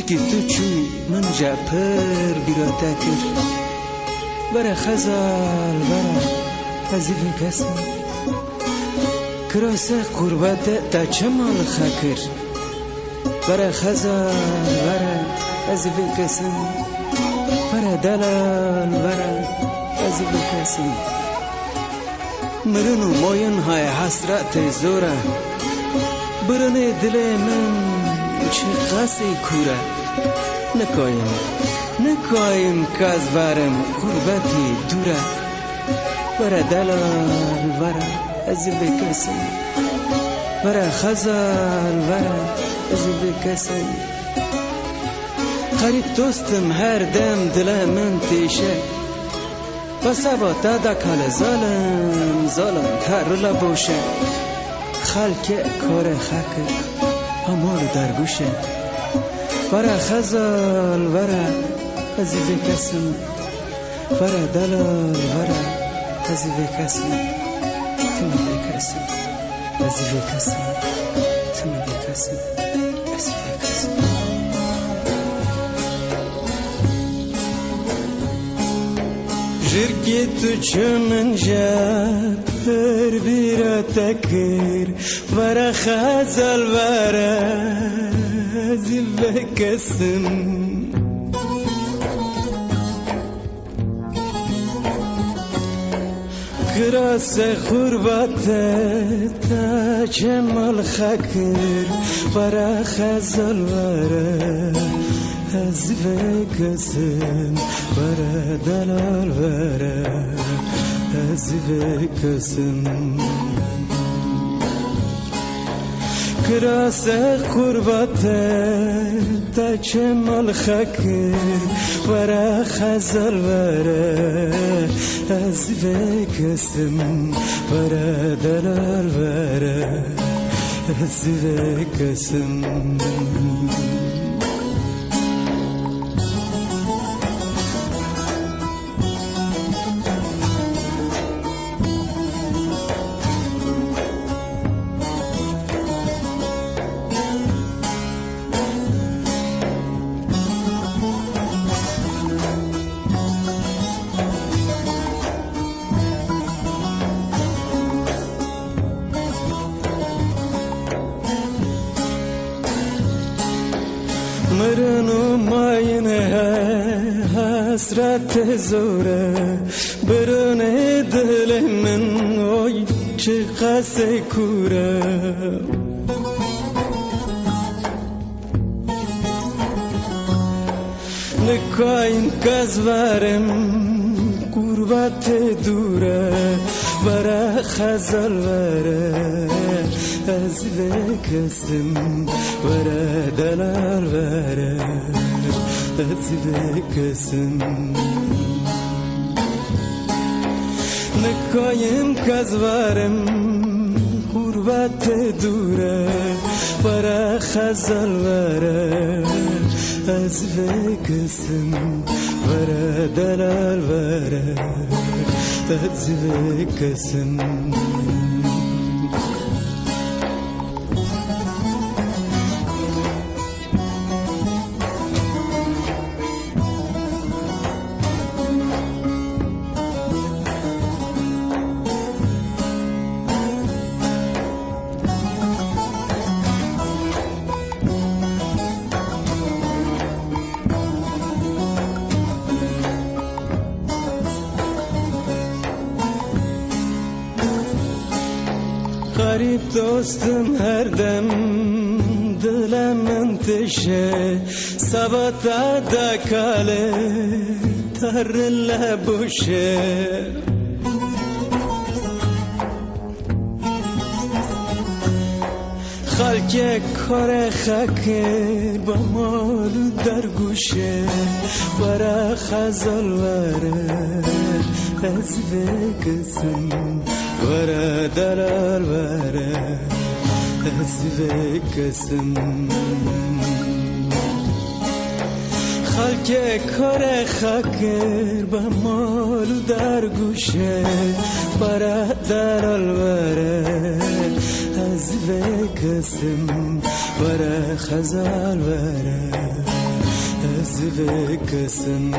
جرگی تو چوی من جپر بیراته کر برا خزال برا هزیل کسم کراسه قربت تا چمال خکر برا خزال برا هزیل کسم برا دلال برا هزیل کسم مرنو موین های حسرت زوره برنه دل من چه قصی کوره نکایم که از برم قربتی دوره برا دلال برا ازی بکسم برا خزال برا ازی بکسم قریب دوستم هر دم دل من تیشه بس با تا دا کال ظالم تر لبوشه خلک کار خک همال در گوشه برا خزال برا ازی بکسم برا دلال برا ازی بکسم تو بکسم ازی بکسم تو بکسم ازی بکسم جرگی تو چمن جپر بیراته کر برا خزال برا ازی بکسم کراس خوربت تا جمال خکر برا خزال برا ازی بکسم برا دلال برا ازی بکسم کراس قربت تا جمال خکر برا خزال برا ازی بکسم برا دلال برا ازی بکسم مرنو ماینه حسرت زوره برونه دل من اوی چه قصه کوره نکاین کزورم قربت دوره برا خزال برا از بکسم برا دلال برا از بکسم نکایم کزورم قربت دوره برا خزال برا از بکسم برا دلال برا از بکسم غریب دوستم هر دم دلم منتشه ثبات دا کاله تر لبوشه خلک کار خکر با مالو در گوشه برا خزال برا از بکسم برا دلال برا از بکسم خلک کار خکر با مالو در گوشه برا دلال برا از بکسم برا خزال برا از کسن